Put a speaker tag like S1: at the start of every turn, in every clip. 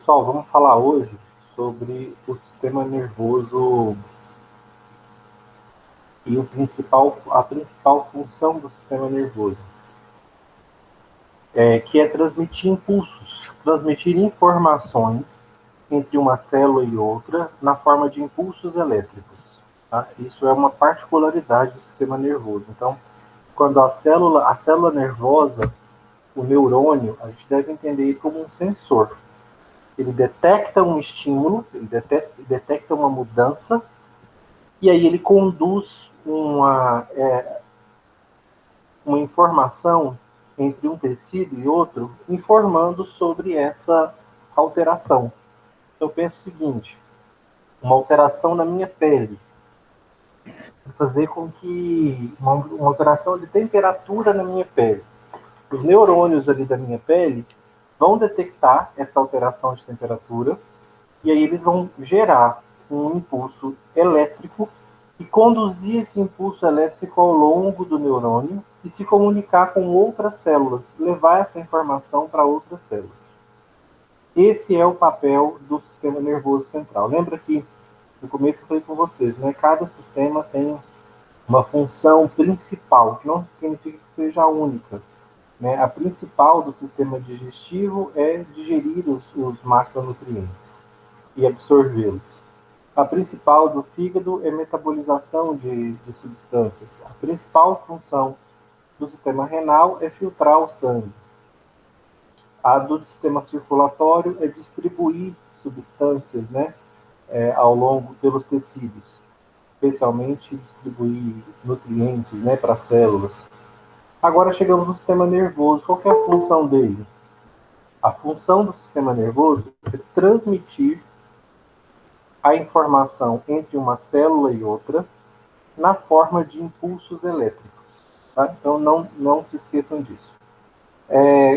S1: Pessoal, vamos falar hoje sobre o sistema nervoso e a principal função do sistema nervoso, que é transmitir impulsos, transmitir informações entre uma célula e outra na forma de impulsos elétricos. Tá? Isso é uma particularidade do sistema nervoso. Então, quando a célula nervosa, o neurônio, a gente deve entender ele como um sensor. Ele detecta um estímulo, ele detecta uma mudança, e aí ele conduz uma informação entre um tecido e outro, informando sobre essa alteração. Então, eu penso o seguinte: uma alteração na minha pele, fazer com que uma alteração de temperatura na minha pele. Os neurônios ali da minha pele vão detectar essa alteração de temperatura e aí eles vão gerar um impulso elétrico e conduzir esse impulso elétrico ao longo do neurônio e se comunicar com outras células, levar essa informação para outras células. Esse é o papel do sistema nervoso central. Lembra que no começo eu falei com vocês, né? Cada sistema tem uma função principal, que não significa que seja a única. Né? A principal do sistema digestivo é digerir os macronutrientes e absorvê-los. A principal do fígado é metabolização de substâncias. A principal função do sistema renal é filtrar o sangue. A do sistema circulatório é distribuir substâncias, né, ao longo pelos tecidos, especialmente distribuir nutrientes, né, para as células. Agora chegamos no sistema nervoso. Qual que é a função dele? A função do sistema nervoso é transmitir a informação entre uma célula e outra na forma de impulsos elétricos. Tá? Então, não se esqueçam disso.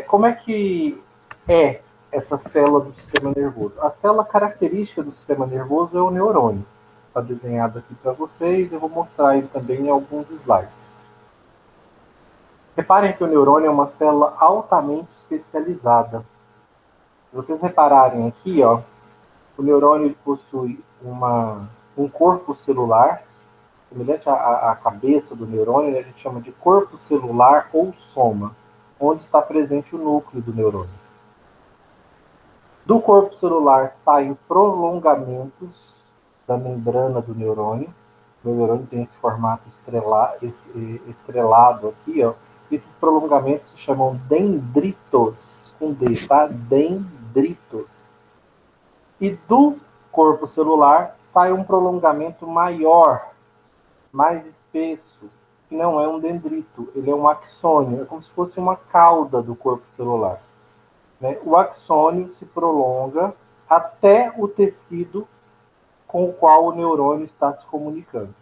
S1: Como é que é essa célula do sistema nervoso? A célula característica do sistema nervoso é o neurônio. Está desenhado aqui para vocês, eu vou mostrar ele também em alguns slides. Reparem que o neurônio é uma célula altamente especializada. Se vocês repararem aqui, ó, o neurônio possui um corpo celular, semelhante à cabeça do neurônio, a gente chama de corpo celular ou soma, onde está presente o núcleo do neurônio. Do corpo celular saem prolongamentos da membrana do neurônio. O neurônio tem esse formato estrelado aqui, ó. Esses prolongamentos se chamam dendritos, com D, tá? Dendritos. E do corpo celular sai um prolongamento maior, mais espesso, que não é um dendrito, ele é um axônio, é como se fosse uma cauda do corpo celular. Né? O axônio se prolonga até o tecido com o qual o neurônio está se comunicando.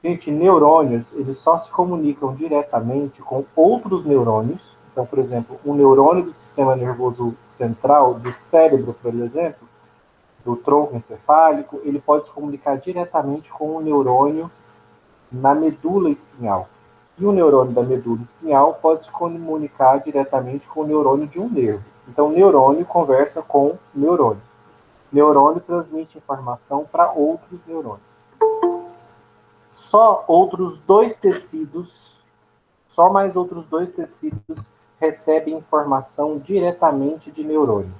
S1: Gente, neurônios, eles só se comunicam diretamente com outros neurônios. Então, por exemplo, um neurônio do sistema nervoso central, do cérebro, por exemplo, do tronco encefálico, ele pode se comunicar diretamente com o neurônio na medula espinhal. E o neurônio da medula espinhal pode se comunicar diretamente com o neurônio de um nervo. Então, neurônio conversa com neurônio. Neurônio transmite informação para outros neurônios. Só mais outros dois tecidos recebem informação diretamente de neurônios.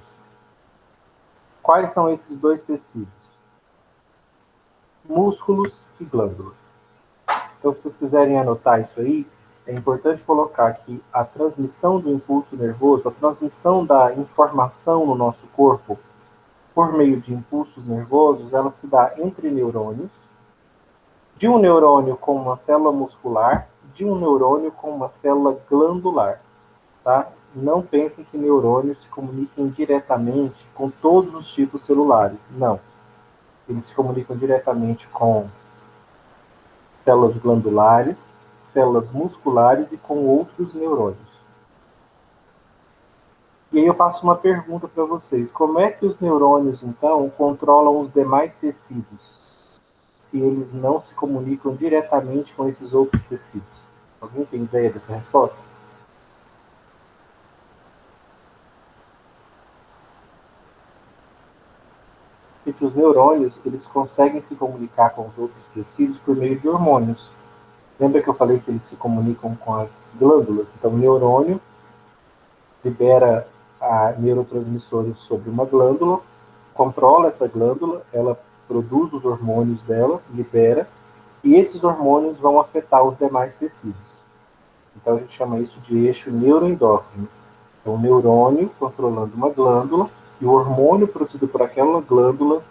S1: Quais são esses dois tecidos? Músculos e glândulas. Então, se vocês quiserem anotar isso aí, é importante colocar que a transmissão do impulso nervoso, a transmissão da informação no nosso corpo por meio de impulsos nervosos, ela se dá entre neurônios, de um neurônio com uma célula muscular, de um neurônio com uma célula glandular. Tá? Não pensem que neurônios se comuniquem diretamente com todos os tipos celulares. Não. Eles se comunicam diretamente com células glandulares, células musculares e com outros neurônios. E aí eu faço uma pergunta para vocês. Como é que os neurônios, então, controlam os demais tecidos, se eles não se comunicam diretamente com esses outros tecidos? Alguém tem ideia dessa resposta? Gente, os neurônios, eles conseguem se comunicar com os outros tecidos por meio de hormônios. Lembra que eu falei que eles se comunicam com as glândulas? Então, o neurônio libera neurotransmissores sobre uma glândula, controla essa glândula, ela produz os hormônios dela, libera, e esses hormônios vão afetar os demais tecidos. Então, a gente chama isso de eixo neuroendócrino. Então, o neurônio controlando uma glândula e o hormônio produzido por aquela glândula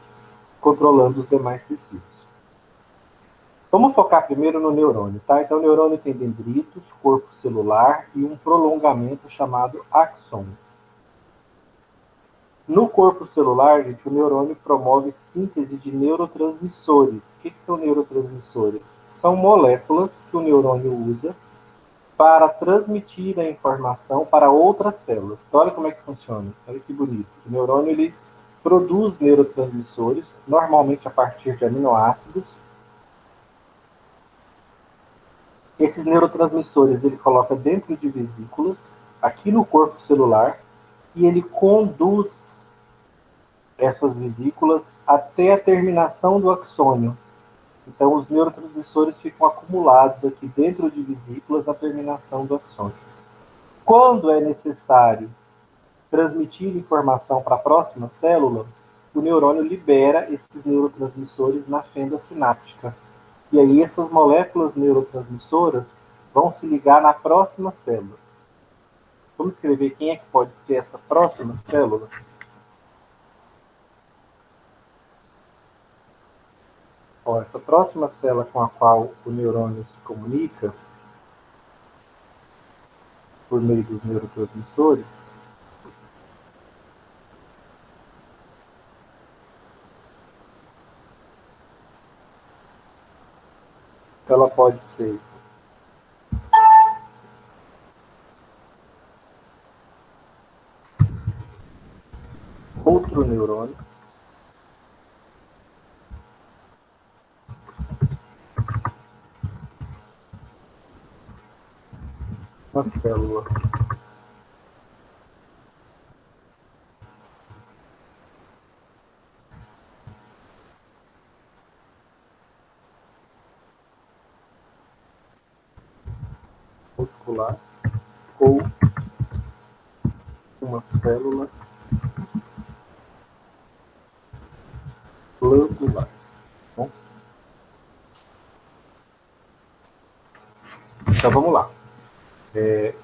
S1: controlando os demais tecidos. Vamos focar primeiro no neurônio, tá? Então, o neurônio tem dendritos, corpo celular e um prolongamento chamado axônio. No corpo celular, gente, o neurônio promove síntese de neurotransmissores. O que são neurotransmissores? São moléculas que o neurônio usa para transmitir a informação para outras células. Então, olha como é que funciona. Olha que bonito. O neurônio ele produz neurotransmissores, normalmente a partir de aminoácidos. Esses neurotransmissores ele coloca dentro de vesículas, aqui no corpo celular, e ele conduz essas vesículas até a terminação do axônio. Então, os neurotransmissores ficam acumulados aqui dentro de vesículas na terminação do axônio. Quando é necessário transmitir informação para a próxima célula, o neurônio libera esses neurotransmissores na fenda sináptica. E aí essas moléculas neurotransmissoras vão se ligar na próxima célula. Vamos escrever quem é que pode ser essa próxima célula? Ó, essa próxima célula com a qual o neurônio se comunica, por meio dos neurotransmissores, ela pode ser outro neurônio, uma célula muscular ou uma célula glandular. Bom, então vamos lá.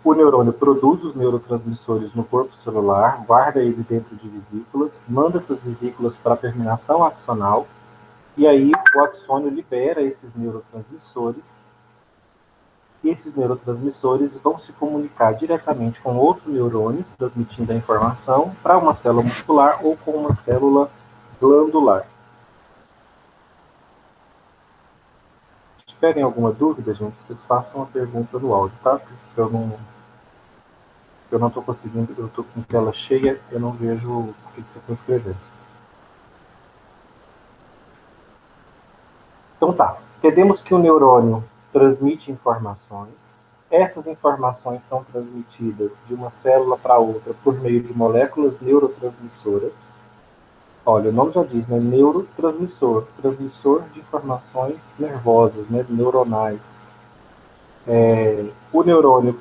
S1: O neurônio produz os neurotransmissores no corpo celular, guarda ele dentro de vesículas, manda essas vesículas para a terminação axonal, e aí o axônio libera esses neurotransmissores, e esses neurotransmissores vão se comunicar diretamente com outro neurônio, transmitindo a informação para uma célula muscular ou com uma célula glandular. Se tiverem alguma dúvida, gente, vocês façam a pergunta no áudio, tá? Porque eu não estou conseguindo, eu estou com tela cheia, eu não vejo o que você está escrevendo. Então tá, entendemos que o neurônio transmite informações, essas informações são transmitidas de uma célula para outra por meio de moléculas neurotransmissoras. Olha, o nome já diz, né? Neurotransmissor, transmissor de informações nervosas, né? Neuronais. O neurônio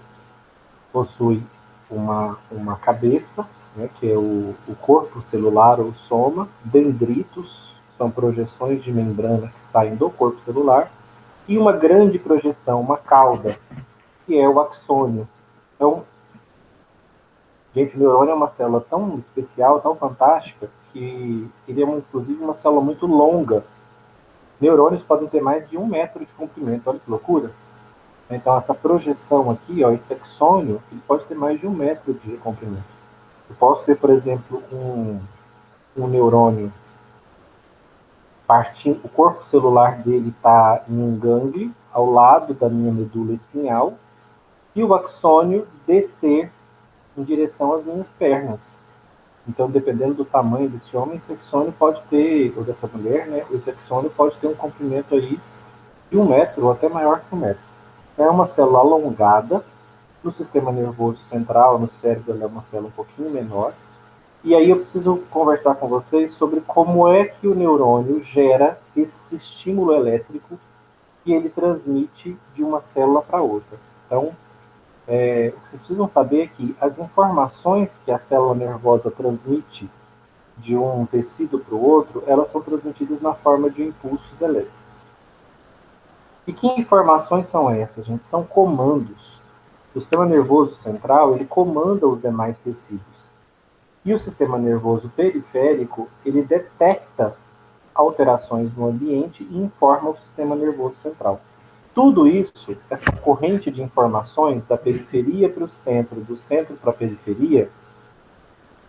S1: possui uma cabeça, né? Que é o corpo celular ou soma, dendritos, são projeções de membrana que saem do corpo celular, e uma grande projeção, uma cauda, que é o axônio. Então, gente, o neurônio é uma célula tão especial, tão fantástica, que ele é, inclusive, uma célula muito longa. Neurônios podem ter mais de 1 metro de comprimento, olha que loucura. Então, essa projeção aqui, ó, esse axônio, ele pode ter mais de 1 metro de comprimento. Eu posso ter, por exemplo, um neurônio partindo, o corpo celular dele está em um gânglio, ao lado da minha medula espinhal, e o axônio descer em direção às minhas pernas. Então, dependendo do tamanho desse homem, esse axônio pode ter, ou dessa mulher, né, esse axônio pode ter um comprimento aí de 1 metro, ou até maior que 1 metro. É uma célula alongada. No sistema nervoso central, no cérebro, ela é uma célula um pouquinho menor. E aí eu preciso conversar com vocês sobre como é que o neurônio gera esse estímulo elétrico que ele transmite de uma célula para outra. Então, o que vocês precisam saber é que as informações que a célula nervosa transmite de um tecido para o outro, elas são transmitidas na forma de impulsos elétricos. E que informações são essas, gente? São comandos. O sistema nervoso central, ele comanda os demais tecidos. E o sistema nervoso periférico, ele detecta alterações no ambiente e informa o sistema nervoso central. Tudo isso, essa corrente de informações da periferia para o centro, do centro para a periferia,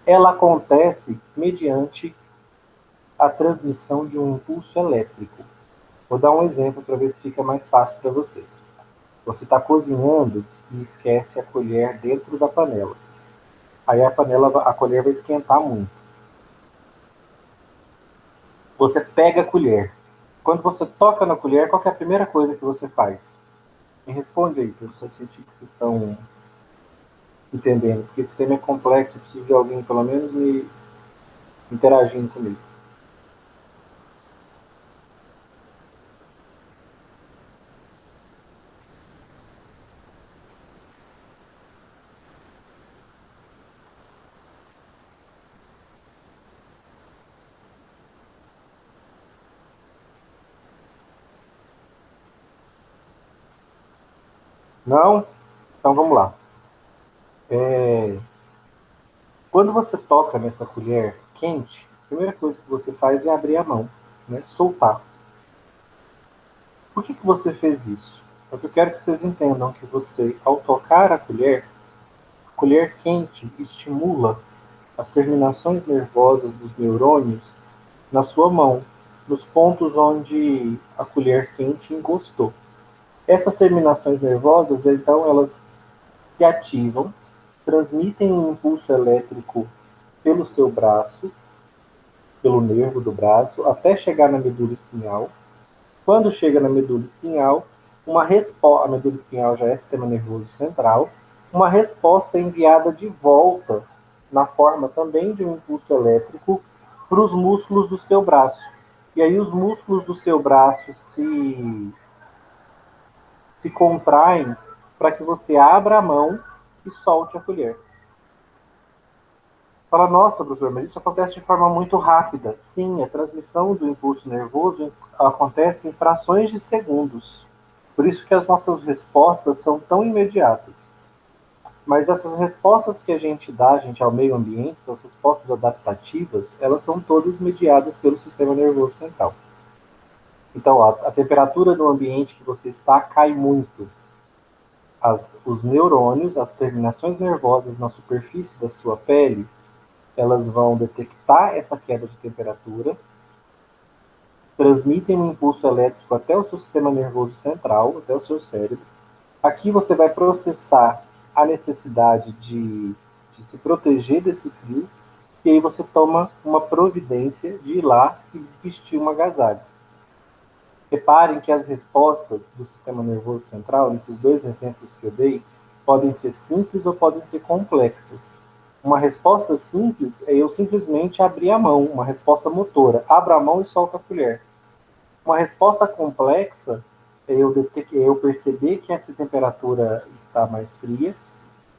S1: ela acontece mediante a transmissão de um impulso elétrico. Vou dar um exemplo para ver se fica mais fácil para vocês. Você está cozinhando e esquece a colher dentro da panela. Aí a colher vai esquentar muito. Você pega a colher. Quando você toca na colher, qual é a primeira coisa que você faz? Me responde aí, para eu sentir que vocês estão entendendo, porque esse tema é complexo, eu preciso de alguém, pelo menos, me interagindo comigo. Não? Então vamos lá. Quando você toca nessa colher quente, a primeira coisa que você faz é abrir a mão, né? Soltar. Por que você fez isso? Porque eu quero que vocês entendam que você, ao tocar a colher quente estimula as terminações nervosas dos neurônios na sua mão, nos pontos onde a colher quente encostou. Essas terminações nervosas, então, elas se ativam, transmitem um impulso elétrico pelo seu braço, pelo nervo do braço, até chegar na medula espinhal. Quando chega na medula espinhal, a medula espinhal já é sistema nervoso central, uma resposta é enviada de volta, na forma também de um impulso elétrico, para os músculos do seu braço. E aí os músculos do seu braço se contraem para que você abra a mão e solte a colher. Fala, nossa, professor, mas isso acontece de forma muito rápida. Sim, a transmissão do impulso nervoso acontece em frações de segundos. Por isso que as nossas respostas são tão imediatas. Mas essas respostas que a gente dá, ao meio ambiente, essas respostas adaptativas, elas são todas mediadas pelo sistema nervoso central. Então, a temperatura do ambiente que você está cai muito. Os neurônios, as terminações nervosas na superfície da sua pele, elas vão detectar essa queda de temperatura, transmitem um impulso elétrico até o seu sistema nervoso central, até o seu cérebro. Aqui você vai processar a necessidade de se proteger desse frio, e aí você toma uma providência de ir lá e vestir um agasalho. Reparem que as respostas do sistema nervoso central, nesses dois exemplos que eu dei, podem ser simples ou podem ser complexas. Uma resposta simples é eu simplesmente abrir a mão, uma resposta motora. Abra a mão e solta a colher. Uma resposta complexa é eu perceber que a temperatura está mais fria,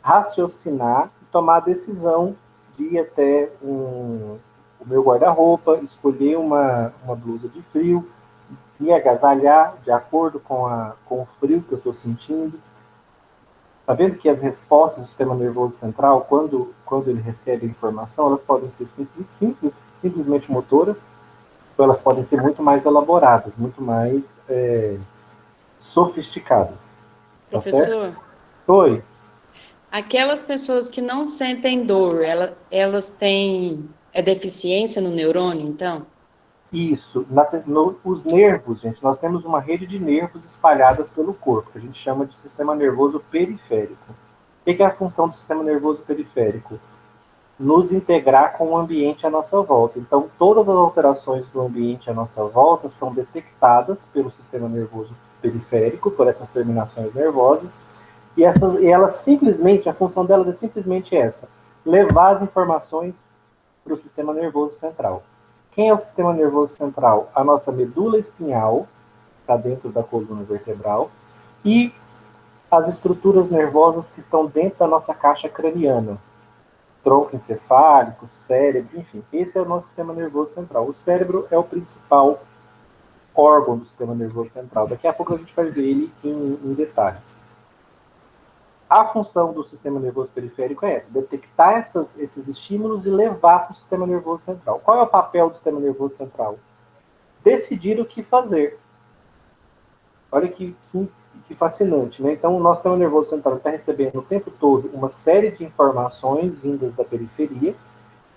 S1: raciocinar e tomar a decisão de ir até o meu guarda-roupa, escolher uma blusa de frio, me agasalhar de acordo com o frio que eu estou sentindo. Está vendo que as respostas do sistema nervoso central, quando ele recebe a informação, elas podem ser simplesmente motoras, ou elas podem ser muito mais elaboradas, muito mais sofisticadas. Tá certo?
S2: Professor,
S1: Oi.
S2: aquelas pessoas que não sentem dor, elas têm deficiência no neurônio, então?
S1: Isso. Os nervos, gente, nós temos uma rede de nervos espalhadas pelo corpo, que a gente chama de sistema nervoso periférico. O que é a função do sistema nervoso periférico? Nos integrar com o ambiente à nossa volta. Então, todas as alterações do ambiente à nossa volta são detectadas pelo sistema nervoso periférico, por essas terminações nervosas, e elas simplesmente, a função delas é simplesmente essa: levar as informações para o sistema nervoso central. Quem é o sistema nervoso central? A nossa medula espinhal, está dentro da coluna vertebral, e as estruturas nervosas que estão dentro da nossa caixa craniana. Tronco encefálico, cérebro, enfim. Esse é o nosso sistema nervoso central. O cérebro é o principal órgão do sistema nervoso central. Daqui a pouco a gente vai ver ele em detalhes. A função do sistema nervoso periférico é essa, detectar esses estímulos e levar para o sistema nervoso central. Qual é o papel do sistema nervoso central? Decidir o que fazer. Olha que fascinante, né? Então, o nosso sistema nervoso central está recebendo o tempo todo uma série de informações vindas da periferia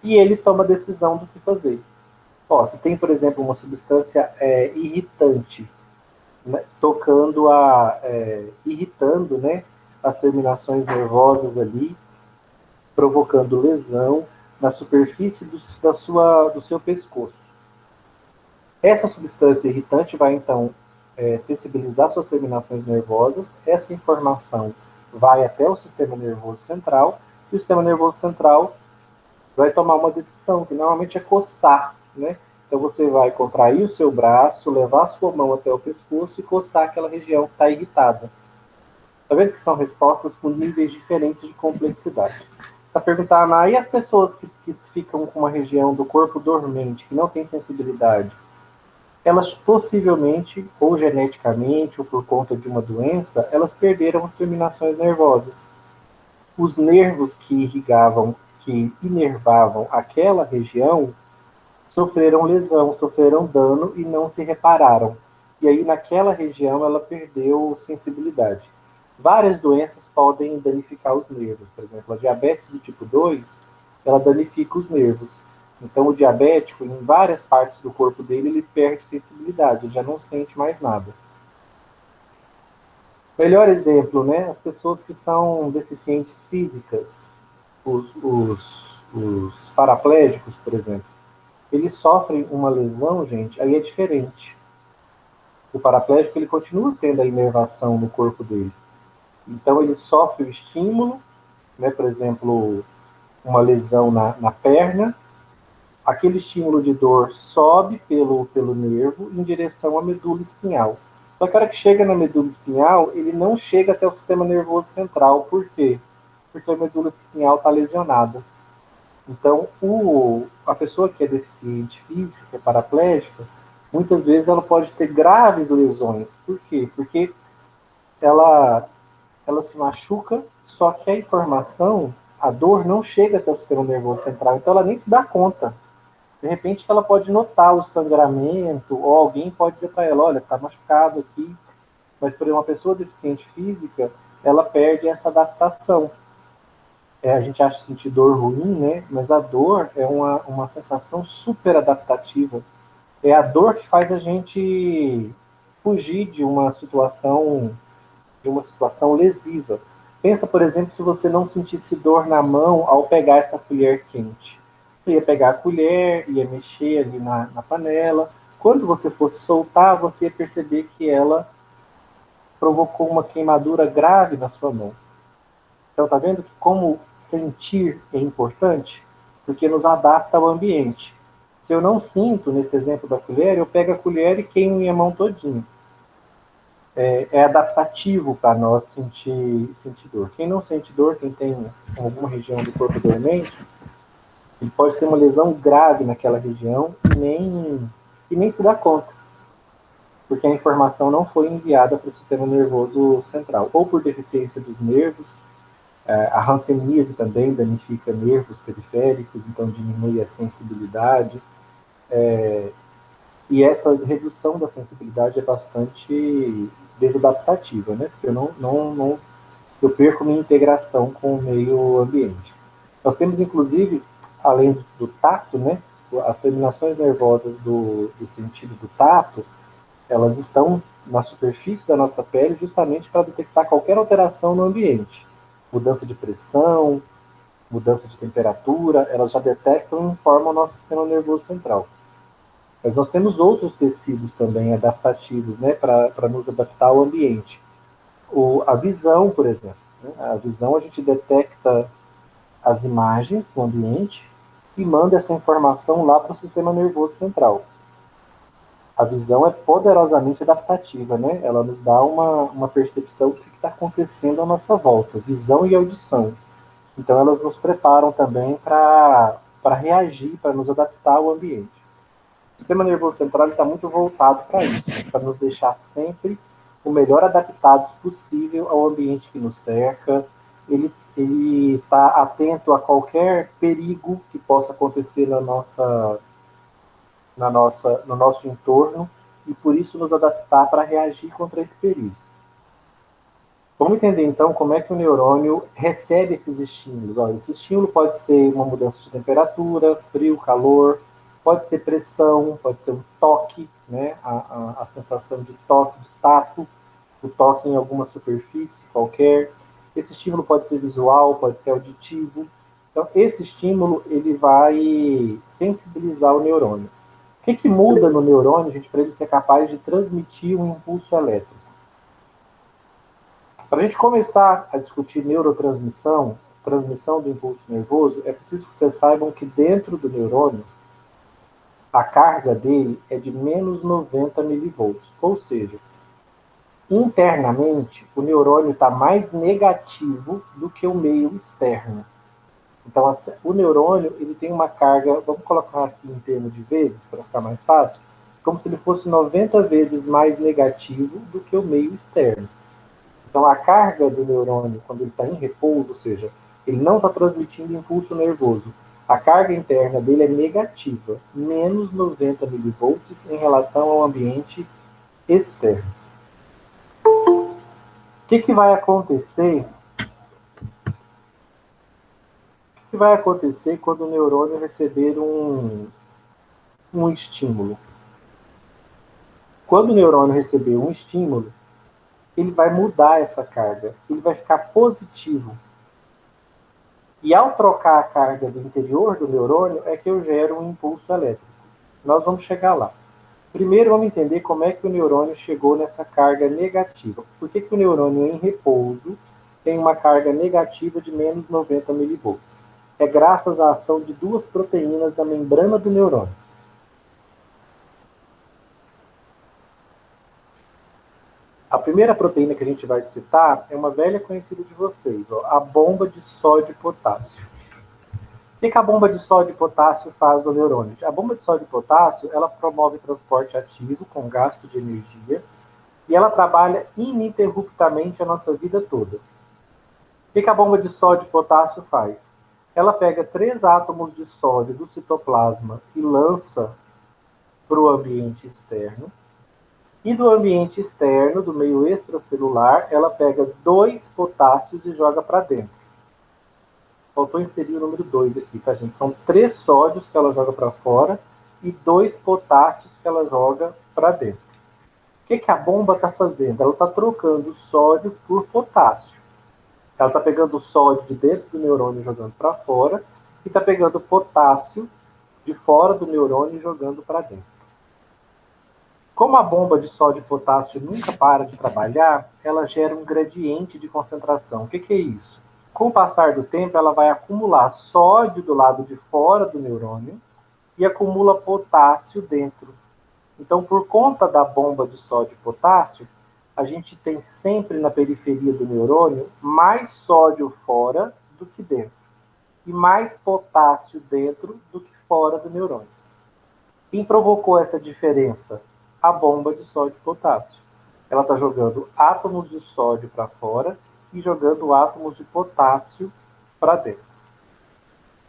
S1: e ele toma a decisão do que fazer. Ó, se tem, por exemplo, uma substância irritante, né, irritando, né, as terminações nervosas ali, provocando lesão na superfície do seu pescoço. Essa substância irritante vai, então, sensibilizar suas terminações nervosas, essa informação vai até o sistema nervoso central, e o sistema nervoso central vai tomar uma decisão, que normalmente é coçar, né? Então você vai contrair o seu braço, levar a sua mão até o pescoço e coçar aquela região que está irritada. Está vendo que são respostas com níveis diferentes de complexidade. Você está perguntando, e as pessoas que ficam com uma região do corpo dormente, que não tem sensibilidade, elas possivelmente, ou geneticamente, ou por conta de uma doença, elas perderam as terminações nervosas. Os nervos que inervavam aquela região, sofreram lesão, sofreram dano e não se repararam. E aí, naquela região, ela perdeu sensibilidade. Várias doenças podem danificar os nervos. Por exemplo, a diabetes do tipo 2, ela danifica os nervos. Então, o diabético, em várias partes do corpo dele, ele perde sensibilidade, ele já não sente mais nada. Melhor exemplo, né? As pessoas que são deficientes físicas, os paraplégicos, por exemplo, eles sofrem uma lesão, gente, aí é diferente. O paraplégico, ele continua tendo a inervação no corpo dele. Então, ele sofre o estímulo, né? Por exemplo, uma lesão na perna, aquele estímulo de dor sobe pelo nervo em direção à medula espinhal. Só que a hora que chega na medula espinhal, ele não chega até o sistema nervoso central. Por quê? Porque a medula espinhal está lesionada. Então, a pessoa que é deficiente física, que é paraplégica, muitas vezes ela pode ter graves lesões. Por quê? Porque ela se machuca, só que a informação, a dor não chega até o sistema nervoso central, então ela nem se dá conta. De repente ela pode notar o sangramento, ou alguém pode dizer para ela, olha, está machucado aqui. Mas, por exemplo, uma pessoa deficiente física, ela perde essa adaptação. A gente acha sentir dor ruim, né? Mas a dor é uma sensação super adaptativa. É a dor que faz a gente fugir de uma situação lesiva. Pensa, por exemplo, se você não sentisse dor na mão ao pegar essa colher quente. Você ia pegar a colher, ia mexer ali na panela. Quando você fosse soltar, você ia perceber que ela provocou uma queimadura grave na sua mão. Então, tá vendo que como sentir é importante? Porque nos adapta ao ambiente. Se eu não sinto, nesse exemplo da colher, eu pego a colher e queimo minha mão todinha. É adaptativo para nós sentir dor. Quem não sente dor, quem tem alguma região do corpo dormente, ele pode ter uma lesão grave naquela região e nem se dá conta, porque a informação não foi enviada para o sistema nervoso central, ou por deficiência dos nervos. A hanseníase também danifica nervos periféricos, então diminui a sensibilidade. E essa redução da sensibilidade é bastante desadaptativa, né? Porque eu perco minha integração com o meio ambiente. Nós temos, inclusive, além do tato, né? As terminações nervosas do sentido do tato, elas estão na superfície da nossa pele justamente para detectar qualquer alteração no ambiente. Mudança de pressão, mudança de temperatura, elas já detectam e informam o nosso sistema nervoso central. Mas nós temos outros tecidos também adaptativos, né, para nos adaptar ao ambiente. A visão, por exemplo. Né? A visão, a gente detecta as imagens do ambiente e manda essa informação lá para o sistema nervoso central. A visão é poderosamente adaptativa, né? Ela nos dá uma percepção do que está acontecendo à nossa volta, visão e audição. Então, elas nos preparam também para reagir, para nos adaptar ao ambiente. O sistema nervoso central está muito voltado para isso, para nos deixar sempre o melhor adaptados possível ao ambiente que nos cerca. Ele está atento a qualquer perigo que possa acontecer no nosso entorno e por isso nos adaptar para reagir contra esse perigo. Vamos entender então como é que o neurônio recebe esses estímulos. Olha, esse estímulo pode ser uma mudança de temperatura, frio, calor, pode ser pressão, pode ser um toque, né? A sensação de toque, de tato, o toque em alguma superfície qualquer. Esse estímulo pode ser visual, pode ser auditivo. Então, esse estímulo ele vai sensibilizar o neurônio. O que muda no neurônio, gente, para ele ser capaz de transmitir um impulso elétrico? Para a gente começar a discutir neurotransmissão, transmissão do impulso nervoso, é preciso que vocês saibam que dentro do neurônio, a carga dele é de menos 90 milivolts. Ou seja, internamente, o neurônio está mais negativo do que o meio externo. Então, o neurônio ele tem uma carga, vamos colocar aqui em termos de vezes, para ficar mais fácil, como se ele fosse 90 vezes mais negativo do que o meio externo. Então, a carga do neurônio, quando ele está em repouso, ou seja, ele não está transmitindo impulso nervoso, a carga interna dele é negativa, menos 90 milivolts em relação ao ambiente externo. O que vai acontecer? O que vai acontecer quando o neurônio receber um estímulo? Quando o neurônio receber um estímulo, ele vai mudar essa carga, ele vai ficar positivo. E ao trocar a carga do interior do neurônio, é que eu gero um impulso elétrico. Nós vamos chegar lá. Primeiro, vamos entender como é que o neurônio chegou nessa carga negativa. Por que o neurônio em repouso tem uma carga negativa de menos 90 milivolts? É graças à ação de duas proteínas da membrana do neurônio. A primeira proteína que a gente vai citar é uma velha conhecida de vocês, a bomba de sódio e potássio. O que a bomba de sódio e potássio faz no neurônio? A bomba de sódio e potássio, ela promove transporte ativo com gasto de energia e ela trabalha ininterruptamente a nossa vida toda. O que a bomba de sódio e potássio faz? Ela pega 3 átomos de sódio do citoplasma e lança para o ambiente externo. E do ambiente externo, do meio extracelular, ela pega 2 potássios e joga para dentro. Faltou inserir o número 2 aqui, tá, gente? São 3 sódios que ela joga para fora e 2 potássios que ela joga para dentro. O que a bomba está fazendo? Ela está trocando sódio por potássio. Ela está pegando o sódio de dentro do neurônio e jogando para fora e está pegando o potássio de fora do neurônio e jogando para dentro. Como a bomba de sódio e potássio nunca para de trabalhar, ela gera um gradiente de concentração. O que é isso? Com o passar do tempo, ela vai acumular sódio do lado de fora do neurônio e acumula potássio dentro. Então, por conta da bomba de sódio e potássio, a gente tem sempre na periferia do neurônio mais sódio fora do que dentro e mais potássio dentro do que fora do neurônio. Quem provocou essa diferença? A bomba de sódio e potássio. Ela está jogando átomos de sódio para fora e jogando átomos de potássio para dentro.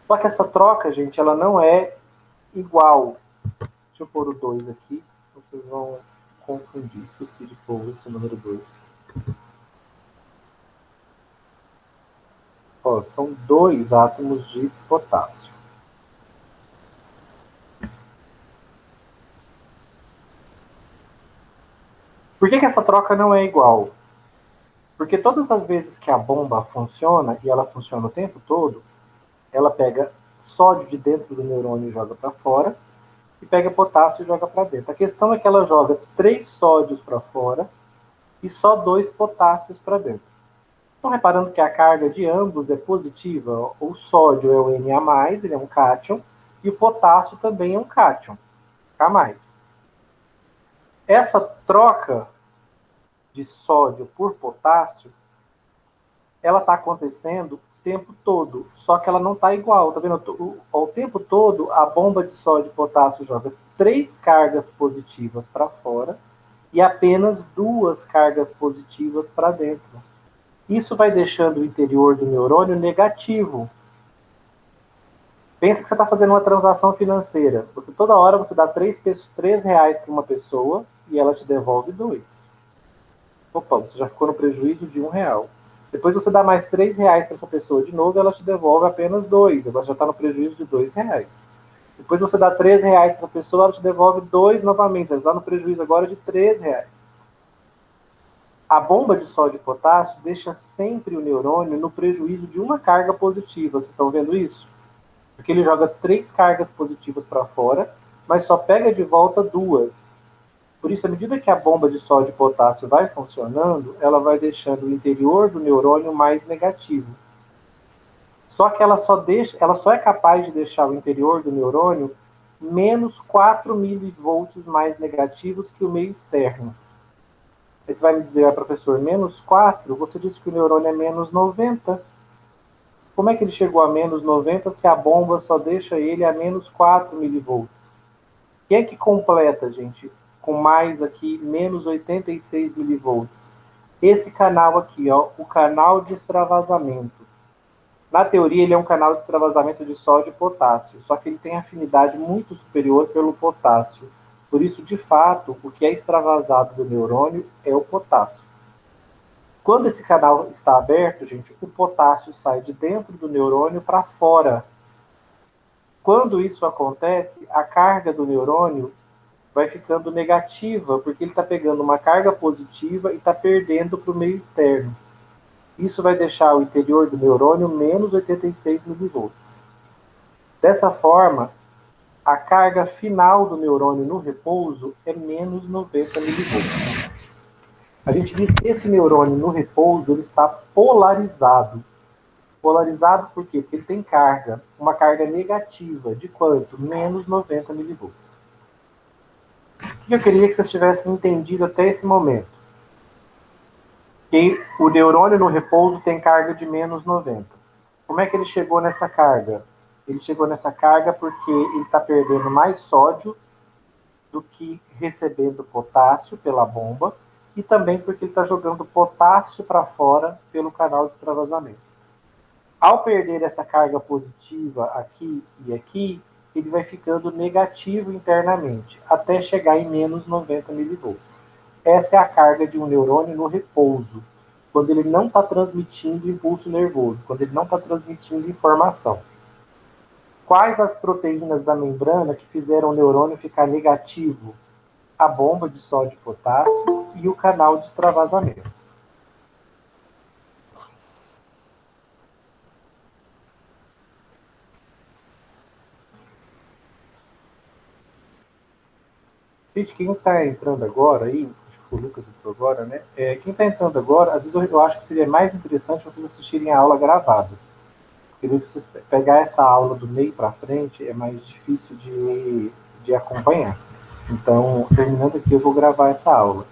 S1: Só que essa troca, gente, ela não é igual. Deixa eu pôr o 2 aqui, vocês vão confundir. Esqueci de pôr esse número 2. São 2 átomos de potássio. Por que essa troca não é igual? Porque todas as vezes que a bomba funciona, e ela funciona o tempo todo, ela pega sódio de dentro do neurônio e joga para fora, e pega potássio e joga para dentro. A questão é que ela joga 3 sódios para fora e só 2 potássios para dentro. Estão reparando que a carga de ambos é positiva? O sódio é o Na+, ele é um cátion, E o potássio também é um cátion, K+. Essa troca de sódio por potássio, ela está acontecendo o tempo todo, só que ela não está igual, tá vendo? Ao tempo todo, a bomba de sódio e potássio joga 3 cargas positivas para fora e apenas 2 cargas positivas para dentro. Isso vai deixando o interior do neurônio negativo. Pensa que você está fazendo uma transação financeira. Você toda hora você dá R$3 para uma pessoa e ela te devolve 2. Opa, você já ficou no prejuízo de R$1. Depois você dá mais R$3 para essa pessoa de novo e ela te devolve apenas 2. Agora já está no prejuízo de R$2. Depois você dá R$3 para a pessoa, ela te devolve 2 novamente. Ela está no prejuízo agora de R$3. A bomba de sódio e potássio deixa sempre o neurônio no prejuízo de uma carga positiva. Vocês estão vendo isso? Porque ele joga 3 cargas positivas para fora, mas só pega de volta 2. Por isso, à medida que a bomba de sódio e potássio vai funcionando, ela vai deixando o interior do neurônio mais negativo. Só que ela só é capaz de deixar o interior do neurônio menos 4 milivolts mais negativos que o meio externo. Aí você vai me dizer, professor, menos 4? Você disse que o neurônio é menos 90. Como é que ele chegou a menos 90 se a bomba só deixa ele a menos 4 milivolts? Quem é que completa, gente, com mais aqui, menos 86 milivolts? Esse canal aqui, ó, o canal de extravasamento. Na teoria, ele é um canal de extravasamento de sódio e potássio, só que ele tem afinidade muito superior pelo potássio. Por isso, de fato, o que é extravasado do neurônio é o potássio. Quando esse canal está aberto, gente, o potássio sai de dentro do neurônio para fora. Quando isso acontece, a carga do neurônio vai ficando negativa, porque ele está pegando uma carga positiva e está perdendo para o meio externo. Isso vai deixar o interior do neurônio menos 86 milivolts. Dessa forma, a carga final do neurônio no repouso é menos 90 milivolts. A gente diz que esse neurônio no repouso ele está polarizado. Polarizado por quê? Porque ele tem carga, uma carga negativa, de quanto? Menos 90 milivolts. O que eu queria que vocês tivessem entendido até esse momento? Que o neurônio no repouso tem carga de menos 90. Como é que ele chegou nessa carga? Ele chegou nessa carga porque ele está perdendo mais sódio do que recebendo potássio pela bomba e também porque ele está jogando potássio para fora pelo canal de extravasamento. Ao perder essa carga positiva aqui e aqui, ele vai ficando negativo internamente, até chegar em menos 90 milivolts. Essa é a carga de um neurônio no repouso, quando ele não está transmitindo impulso nervoso, quando ele não está transmitindo informação. Quais as proteínas da membrana que fizeram o neurônio ficar negativo? A bomba de sódio e potássio e o canal de extravasamento. Gente, quem está entrando agora aí, acho que o Lucas entrou agora, né? Quem está entrando agora, às vezes eu acho que seria mais interessante vocês assistirem a aula gravada. Porque vocês pegar essa aula do meio para frente é mais difícil de acompanhar. Então, terminando aqui, eu vou gravar essa aula.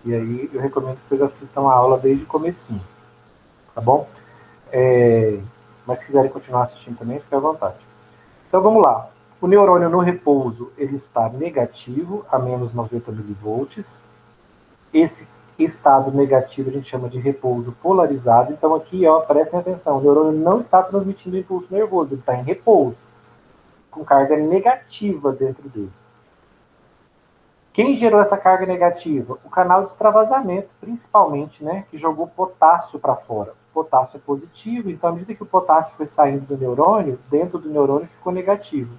S1: E aí eu recomendo que vocês assistam a aula desde o comecinho. Tá bom? Mas se quiserem continuar assistindo também, fique à vontade. Então vamos lá. O neurônio no repouso, ele está negativo, a menos 90 milivolts. Esse estado negativo a gente chama de repouso polarizado. Então aqui, ó, prestem atenção, o neurônio não está transmitindo impulso nervoso, ele está em repouso, com carga negativa dentro dele. Quem gerou essa carga negativa? O canal de extravasamento, principalmente, né, que jogou potássio para fora. O potássio é positivo, então à medida que o potássio foi saindo do neurônio, dentro do neurônio ficou negativo.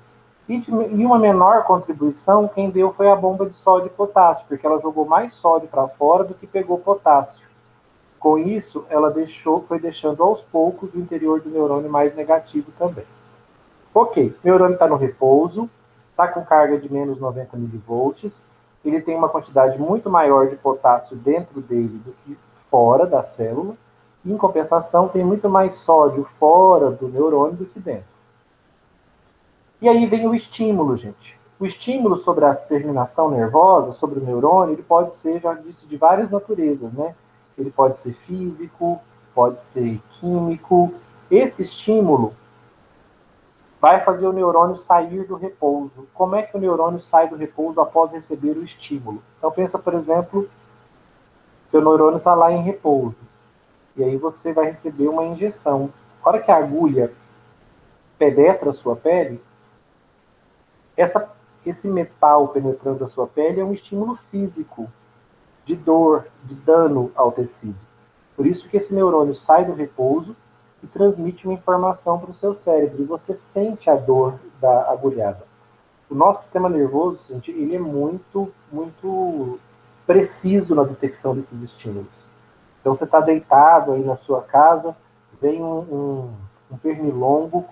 S1: E uma menor contribuição, quem deu foi a bomba de sódio e potássio, porque ela jogou mais sódio para fora do que pegou potássio. Com isso, ela foi deixando aos poucos o interior do neurônio mais negativo também. Ok, o neurônio está no repouso, está com carga de menos 90 milivolts, ele tem uma quantidade muito maior de potássio dentro dele do que fora da célula, e em compensação tem muito mais sódio fora do neurônio do que dentro. E aí vem o estímulo, gente. O estímulo sobre a terminação nervosa, sobre o neurônio, ele pode ser, já disse, de várias naturezas, né? Ele pode ser físico, pode ser químico. Esse estímulo vai fazer o neurônio sair do repouso. Como é que o neurônio sai do repouso após receber o estímulo? Então pensa, por exemplo, seu neurônio está lá em repouso. E aí você vai receber uma injeção. A hora que a agulha penetra a sua pele, esse metal penetrando a sua pele é um estímulo físico, de dor, de dano ao tecido. Por isso que esse neurônio sai do repouso e transmite uma informação para o seu cérebro, e você sente a dor da agulhada. O nosso sistema nervoso, gente, ele é muito preciso na detecção desses estímulos. Então você está deitado aí na sua casa, vem um pernilongo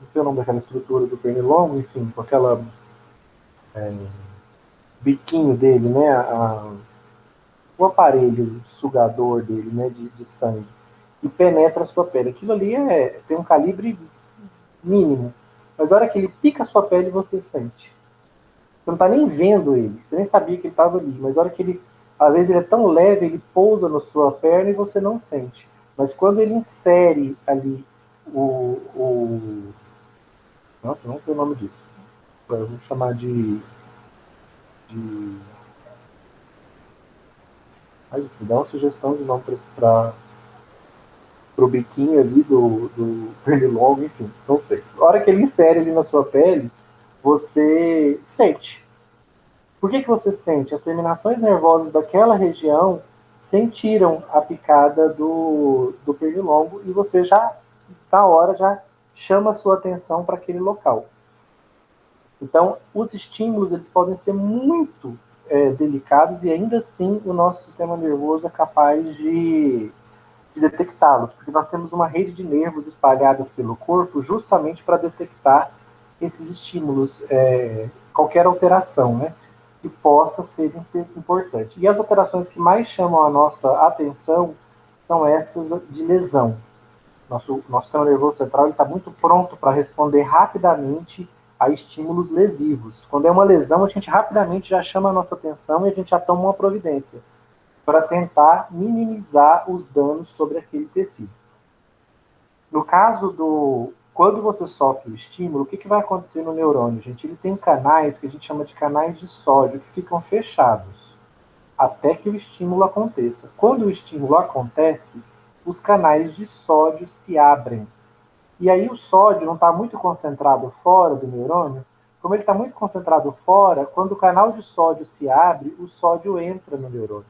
S1: não sei o nome daquela estrutura do pernilongo, enfim, com aquela biquinho dele, né, o aparelho sugador dele, né, de sangue, e penetra a sua pele. Aquilo ali tem um calibre mínimo, mas na hora que ele pica a sua pele, você sente. Você não está nem vendo ele, você nem sabia que ele estava ali, mas na hora que ele, às vezes ele é tão leve, ele pousa na sua perna e você não sente. Mas quando ele insere ali nossa, não sei o nome disso. Vamos chamar de... Ai, dá uma sugestão de nome para o biquinho ali do pernilongo, enfim, não sei. A hora que ele insere ali na sua pele, você sente. Por que você sente? As terminações nervosas daquela região sentiram a picada do pernilongo e você já, na hora, já chama a sua atenção para aquele local. Então, os estímulos eles podem ser muito delicados e ainda assim o nosso sistema nervoso é capaz de detectá-los, porque nós temos uma rede de nervos espalhadas pelo corpo justamente para detectar esses estímulos, qualquer alteração, né, que possa ser importante. E as alterações que mais chamam a nossa atenção são essas de lesão. Nosso sistema nervoso central está muito pronto para responder rapidamente a estímulos lesivos. Quando é uma lesão, a gente rapidamente já chama a nossa atenção e a gente já toma uma providência para tentar minimizar os danos sobre aquele tecido. No caso quando você sofre o estímulo, o que vai acontecer no neurônio, gente? Ele tem canais que a gente chama de canais de sódio que ficam fechados até que o estímulo aconteça. Quando o estímulo acontece, os canais de sódio se abrem. E aí o sódio não está muito concentrado fora do neurônio. Como ele está muito concentrado fora, quando o canal de sódio se abre, o sódio entra no neurônio.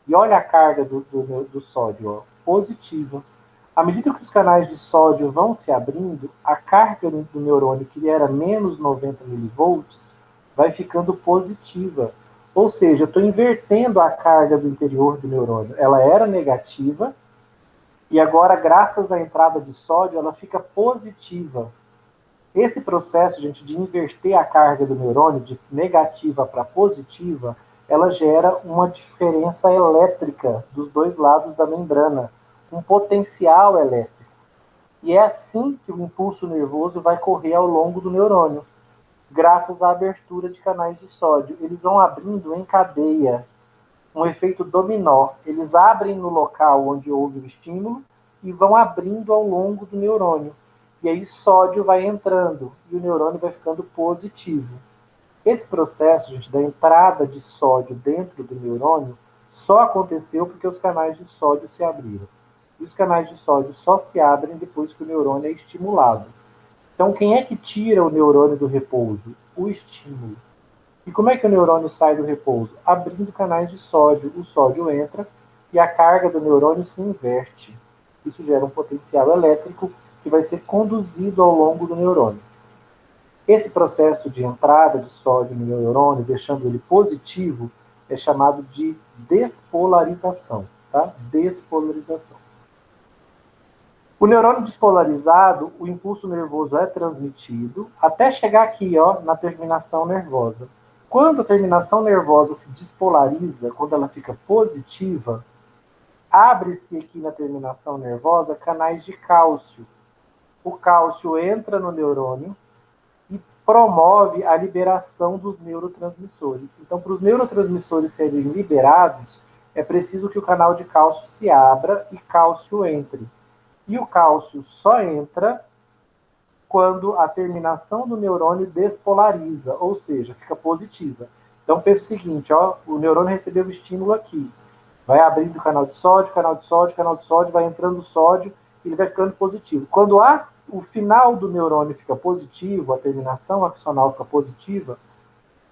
S1: E olha a carga do sódio, ó, positiva. À medida que os canais de sódio vão se abrindo, a carga do neurônio, que era menos 90 milivolts, vai ficando positiva. Ou seja, eu estou invertendo a carga do interior do neurônio. Ela era negativa, e agora, graças à entrada de sódio, ela fica positiva. Esse processo, gente, de inverter a carga do neurônio de negativa para positiva, ela gera uma diferença elétrica dos dois lados da membrana, um potencial elétrico. E é assim que o impulso nervoso vai correr ao longo do neurônio, graças à abertura de canais de sódio. Eles vão abrindo em cadeia, um efeito dominó. Eles abrem no local onde houve o estímulo e vão abrindo ao longo do neurônio. E aí sódio vai entrando e o neurônio vai ficando positivo. Esse processo, gente, da entrada de sódio dentro do neurônio só aconteceu porque os canais de sódio se abriram. E os canais de sódio só se abrem depois que o neurônio é estimulado. Então, quem é que tira o neurônio do repouso? O estímulo. E como é que o neurônio sai do repouso? Abrindo canais de sódio. O sódio entra e a carga do neurônio se inverte. Isso gera um potencial elétrico que vai ser conduzido ao longo do neurônio. Esse processo de entrada de sódio no neurônio, deixando ele positivo, é chamado de despolarização. Tá? Despolarização. O neurônio despolarizado, o impulso nervoso é transmitido até chegar aqui, ó, na terminação nervosa. Quando a terminação nervosa se despolariza, quando ela fica positiva, abre-se aqui na terminação nervosa canais de cálcio. O cálcio entra no neurônio e promove a liberação dos neurotransmissores. Então, para os neurotransmissores serem liberados, é preciso que o canal de cálcio se abra e cálcio entre. E o cálcio só entra quando a terminação do neurônio despolariza, ou seja, fica positiva. Então, pensa o seguinte, ó, o neurônio recebeu o estímulo aqui. Vai abrindo o canal de sódio, canal de sódio, canal de sódio, vai entrando sódio e ele vai ficando positivo. Quando o final do neurônio fica positivo, a terminação axonal fica positiva,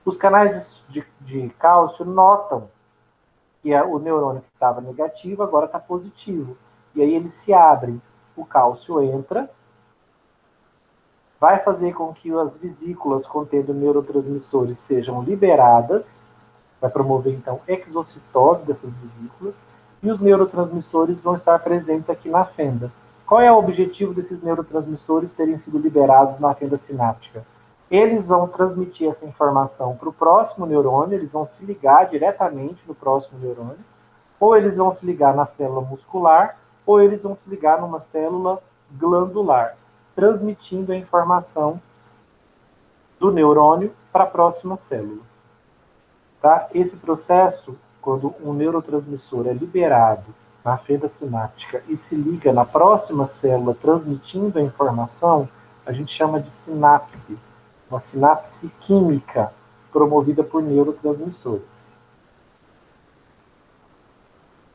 S1: os canais de cálcio notam que o neurônio que estava negativo agora está positivo. E aí eles se abrem. O cálcio entra, vai fazer com que as vesículas contendo neurotransmissores sejam liberadas, vai promover, então, exocitose dessas vesículas, e os neurotransmissores vão estar presentes aqui na fenda. Qual é o objetivo desses neurotransmissores terem sido liberados na fenda sináptica? Eles vão transmitir essa informação para o próximo neurônio, eles vão se ligar diretamente no próximo neurônio, ou eles vão se ligar na célula muscular, ou eles vão se ligar numa célula glandular, transmitindo a informação do neurônio para a próxima célula. Tá? Esse processo, quando um neurotransmissor é liberado na fenda sináptica e se liga na próxima célula transmitindo a informação, a gente chama de sinapse, uma sinapse química promovida por neurotransmissores.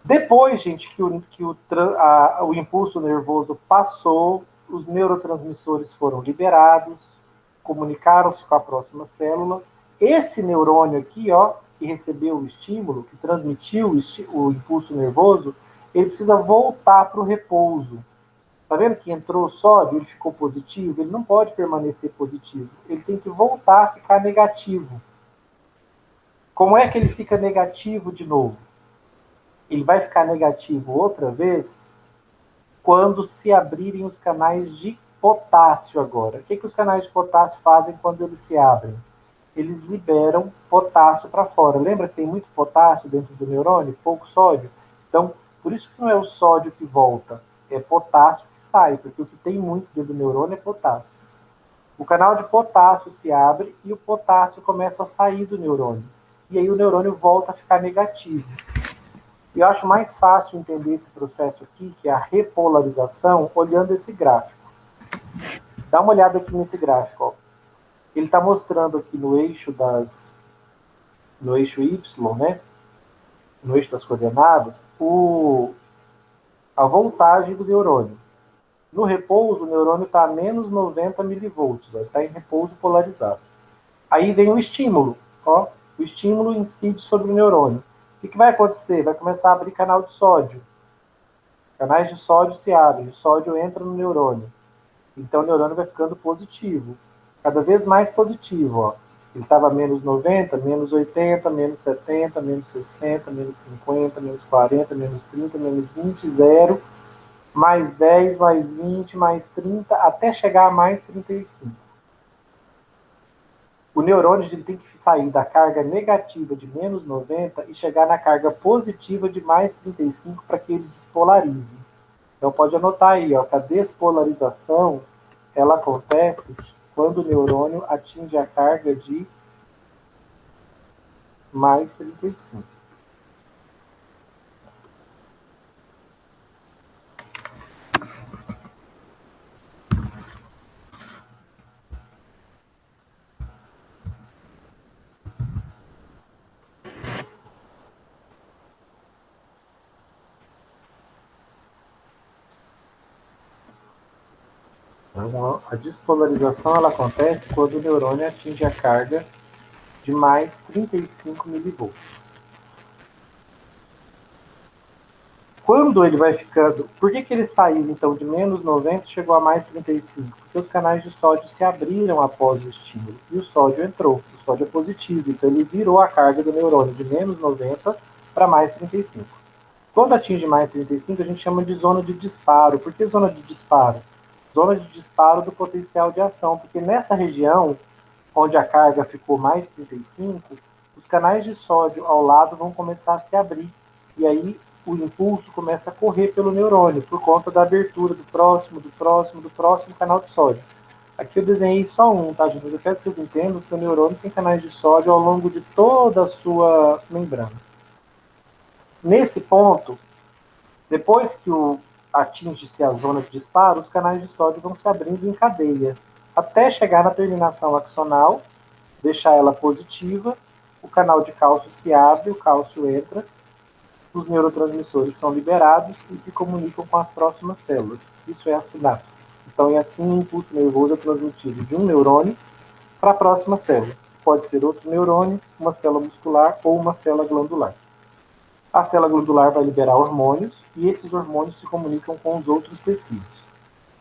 S1: Depois, gente, que o impulso nervoso passou, os neurotransmissores foram liberados, comunicaram-se com a próxima célula. Esse neurônio aqui, ó, que recebeu o estímulo, que transmitiu o impulso nervoso, ele precisa voltar para o repouso. Tá vendo que entrou sódio, ele ficou positivo? Ele não pode permanecer positivo. Ele tem que voltar a ficar negativo. Como é que ele fica negativo de novo? Ele vai ficar negativo outra vez quando se abrirem os canais de potássio agora. O que os canais de potássio fazem quando eles se abrem? Eles liberam potássio para fora. Lembra que tem muito potássio dentro do neurônio, pouco sódio? Então, por isso que não é o sódio que volta, é potássio que sai, porque o que tem muito dentro do neurônio é potássio. O canal de potássio se abre e o potássio começa a sair do neurônio. E aí o neurônio volta a ficar negativo. E eu acho mais fácil entender esse processo aqui, que é a repolarização, olhando esse gráfico. Dá uma olhada aqui nesse gráfico, ó. Ele está mostrando aqui no eixo Y, né? No eixo das coordenadas, a voltagem do neurônio. No repouso, o neurônio está a menos 90 milivolts, está em repouso polarizado. Aí vem o estímulo, ó. O estímulo incide sobre o neurônio. O que vai acontecer? Vai começar a abrir canal de sódio. Canais de sódio se abrem, o sódio entra no neurônio. Então o neurônio vai ficando positivo. Cada vez mais positivo, ó. Ele estava menos 90, menos 80, menos 70, menos 60, menos 50, menos 40, menos 30, menos 20, 0, mais 10, mais 20, mais 30, até chegar a mais 35. O neurônio ele tem que sair da carga negativa de menos 90 e chegar na carga positiva de mais 35 para que ele despolarize. Então pode anotar aí, ó, que a despolarização ela acontece quando o neurônio atinge a carga de mais 35. Então, a despolarização ela acontece quando o neurônio atinge a carga de mais 35 milivolts. Quando ele vai ficando... Por que ele saiu, então, de menos 90 e chegou a mais 35? Porque os canais de sódio se abriram após o estímulo. E o sódio entrou. O sódio é positivo. Então, ele virou a carga do neurônio de menos 90 para mais 35. Quando atinge mais 35, a gente chama de zona de disparo. Por que zona de disparo? Zona de disparo do potencial de ação. Porque nessa região, onde a carga ficou mais 35, os canais de sódio ao lado vão começar a se abrir. E aí o impulso começa a correr pelo neurônio, por conta da abertura do próximo canal de sódio. Aqui eu desenhei só um, tá, gente? Eu quero que vocês entendam que o neurônio tem canais de sódio ao longo de toda a sua membrana. Nesse ponto, depois que atinge-se a zona de disparo, os canais de sódio vão se abrindo em cadeia, até chegar na terminação axonal, deixar ela positiva, o canal de cálcio se abre, o cálcio entra, os neurotransmissores são liberados e se comunicam com as próximas células. Isso é a sinapse. Então, é assim o impulso nervoso é transmitido de um neurônio para a próxima célula. Pode ser outro neurônio, uma célula muscular ou uma célula glandular. A célula glandular vai liberar hormônios e esses hormônios se comunicam com os outros tecidos.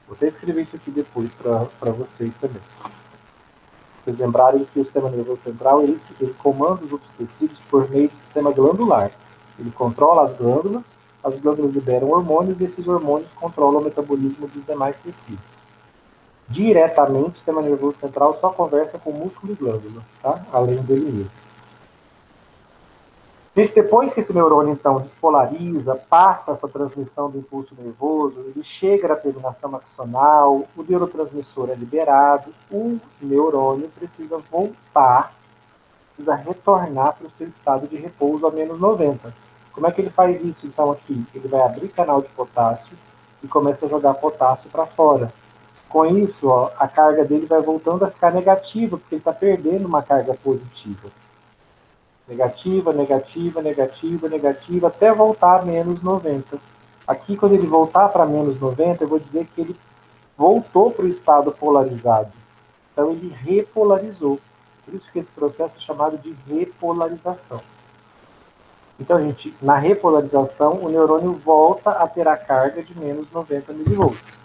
S1: Vou até escrever isso aqui depois para vocês também. Vocês lembrarem que o sistema nervoso central ele comanda os outros tecidos por meio do sistema glandular. Ele controla as glândulas liberam hormônios e esses hormônios controlam o metabolismo dos demais tecidos. Diretamente, o sistema nervoso central só conversa com músculo e glândula, tá? Além dele mesmo. Depois que esse neurônio, então, despolariza, passa essa transmissão do impulso nervoso, ele chega na terminação axonal, o neurotransmissor é liberado, o neurônio precisa voltar, precisa retornar para o seu estado de repouso a menos 90. Como é que ele faz isso, então, aqui? Ele vai abrir canal de potássio e começa a jogar potássio para fora. Com isso, ó, a carga dele vai voltando a ficar negativa, porque ele está perdendo uma carga positiva. Negativa, negativa, negativa, negativa, até voltar a menos 90. Aqui, quando ele voltar para menos 90, eu vou dizer que ele voltou para o estado polarizado. Então, ele repolarizou. Por isso que esse processo é chamado de repolarização. Então, gente, na repolarização, o neurônio volta a ter a carga de menos 90 milivolts.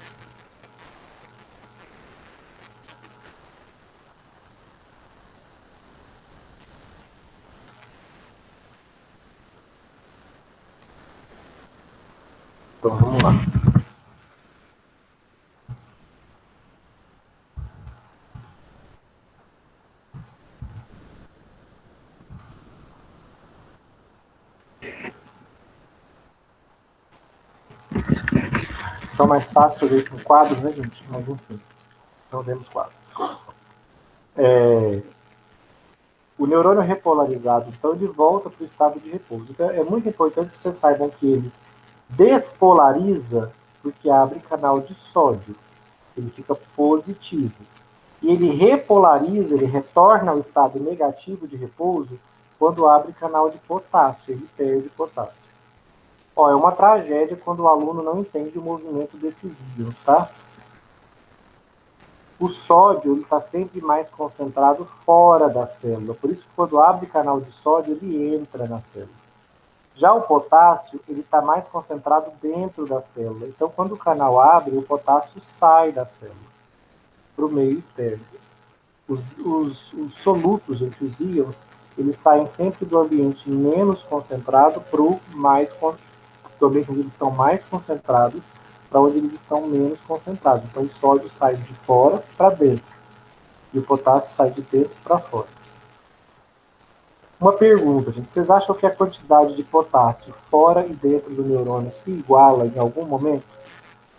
S1: Então, vamos lá. Então, mais fácil fazer isso em quadros, né, gente? Mas, enfim, não temos quadros. O neurônio repolarizado, então, ele volta para o estado de repouso. Então, é muito importante que vocês saibam que ele despolariza porque abre canal de sódio. Ele fica positivo. E ele repolariza, ele retorna ao estado negativo de repouso quando abre canal de potássio, ele perde potássio. Ó, é uma tragédia quando o aluno não entende o movimento desses íons, tá? O sódio está sempre mais concentrado fora da célula, por isso que quando abre canal de sódio, ele entra na célula. Já o potássio, ele está mais concentrado dentro da célula, então quando o canal abre, o potássio sai da célula, para o meio externo. Os solutos, entre os íons, eles saem sempre do ambiente menos concentrado para o mais do ambiente onde eles estão mais concentrados para onde eles estão menos concentrados. Então, o sódio sai de fora para dentro e o potássio sai de dentro para fora. Uma pergunta, gente. Vocês acham que a quantidade de potássio fora e dentro do neurônio se iguala em algum momento?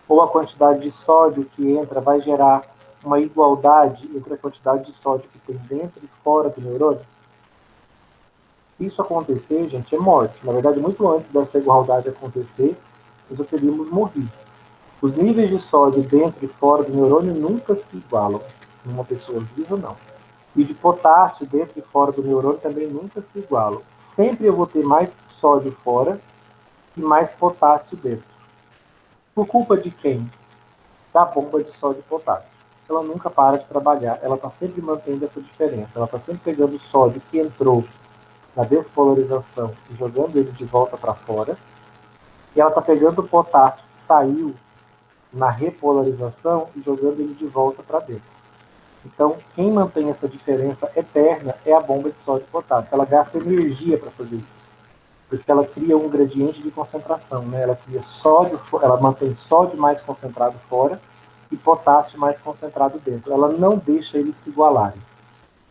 S1: Ou a quantidade de sódio que entra vai gerar uma igualdade entre a quantidade de sódio que tem dentro e fora do neurônio? Se isso acontecer, gente, é morte. Na verdade, muito antes dessa igualdade acontecer, nós já teríamos morrido. Os níveis de sódio dentro e fora do neurônio nunca se igualam. Numa pessoa viva, não. E de potássio dentro e fora do neurônio também nunca se igualam. Sempre eu vou ter mais sódio fora e mais potássio dentro. Por culpa de quem? Da bomba de sódio e potássio. Ela nunca para de trabalhar. Ela está sempre mantendo essa diferença. Ela está sempre pegando o sódio que entrou na despolarização e jogando ele de volta para fora. E ela está pegando o potássio que saiu na repolarização e jogando ele de volta para dentro. Então, quem mantém essa diferença eterna é a bomba de sódio e potássio. Ela gasta energia para fazer isso, porque ela cria um gradiente de concentração, né? Ela cria sódio, ela mantém sódio mais concentrado fora e potássio mais concentrado dentro. Ela não deixa eles se igualarem.